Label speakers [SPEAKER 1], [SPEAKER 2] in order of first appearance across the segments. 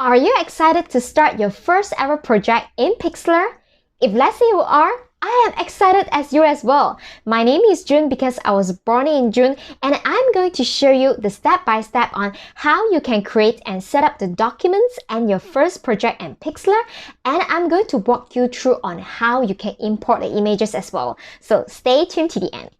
[SPEAKER 1] Are you excited to start your first ever project in Pixlr? If let's say you are, I am excited as you as well. My name is June because I was born in June, and I'm going to show you the step-by-step on how you can create and set up the documents and your first project in Pixlr, and I'm going to walk you through on how you can import the images as well. So stay tuned to the end.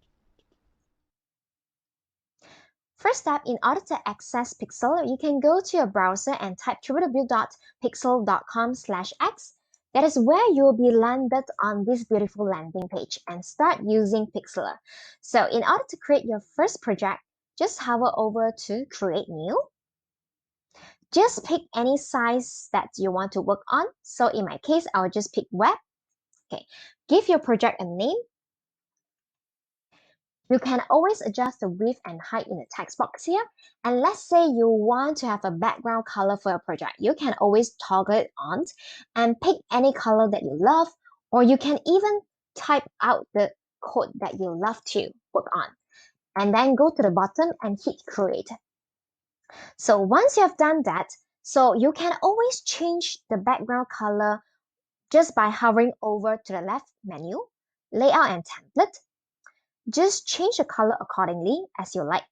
[SPEAKER 1] First step, in order to access Pixlr, you can go to your browser and type www.pixlr.com/x. That is where you will be landed on this beautiful landing page and start using Pixlr. So in order to create your first project, just hover over to Create New. Just pick any size that you want to work on. So in my case, I'll just pick Web. Okay. Give your project a name. You can always adjust the width and height in the text box here. And let's say you want to have a background color for your project. You can always toggle it on and pick any color that you love, or you can even type out the code that you love to work on. And then go to the bottom and hit create. So once you have done that, so you can always change the background color just by hovering over to the left menu, layout and template. Just change the color accordingly as you like.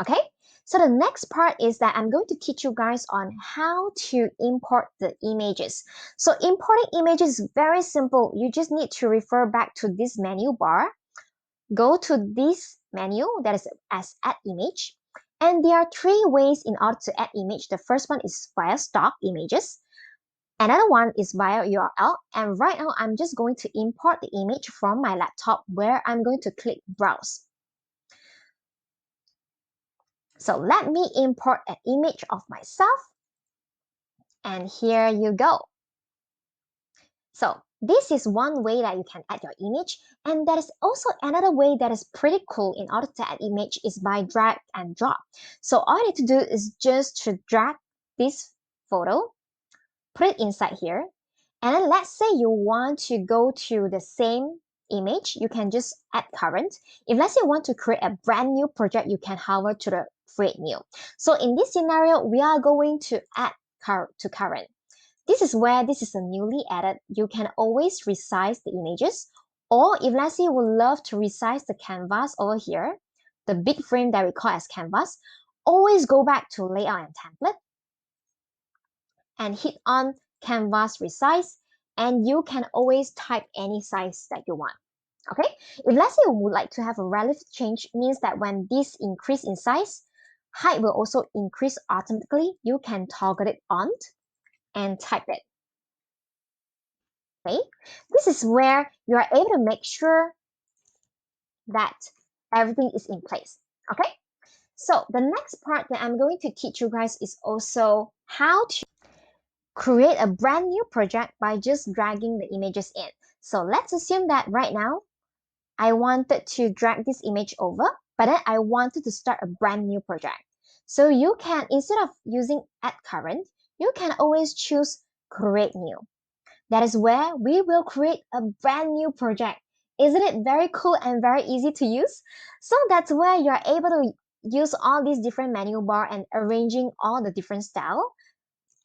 [SPEAKER 1] Okay, so the next part is that I'm going to teach you guys on how to import the images. So importing images is very simple. You just need to refer back to this menu bar, go to this menu that is as add image, and there are three ways in order to add image. The first one is via stock images. Another one is via URL, and right now I'm just going to import the image from my laptop where I'm going to click Browse. So let me import an image of myself, and here you go. So this is one way that you can add your image, and there is also another way that is pretty cool in order to add image is by drag and drop. So all you need to do is just to drag this photo, put it inside here, and then let's say you want to go to the same image, you can just add current. If let's say you want to create a brand new project, you can hover to the create new. So in this scenario, we are going to add to current. This is where this is a newly added. You can always resize the images, or if let's say you would love to resize the canvas over here, the big frame that we call as canvas, always go back to layout and template and hit on canvas resize, and you can always type any size that you want. Okay, if let's say you would like to have a relative change, means that when this increase in size, height will also increase automatically. You can toggle it on and type it. Okay, this is where you are able to make sure that everything is in place. Okay, so the next part that I'm going to teach you guys is also how to create a brand new project by just dragging the images in. So let's assume that right now I wanted to drag this image over, but then I wanted to start a brand new project. So you can, instead of using add current, you can always choose create new. That is where we will create a brand new project. Isn't it very cool and very easy to use? So that's where you're able to use all these different menu bar and arranging all the different style,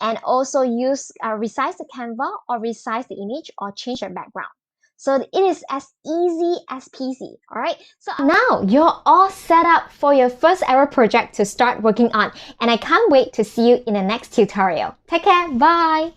[SPEAKER 1] and also use resize the canvas or resize the image or change the background. So it is as easy as peasy. All right, so now you're all set up for your first ever project to start working on, and I can't wait to see you in the next tutorial. Take care, bye.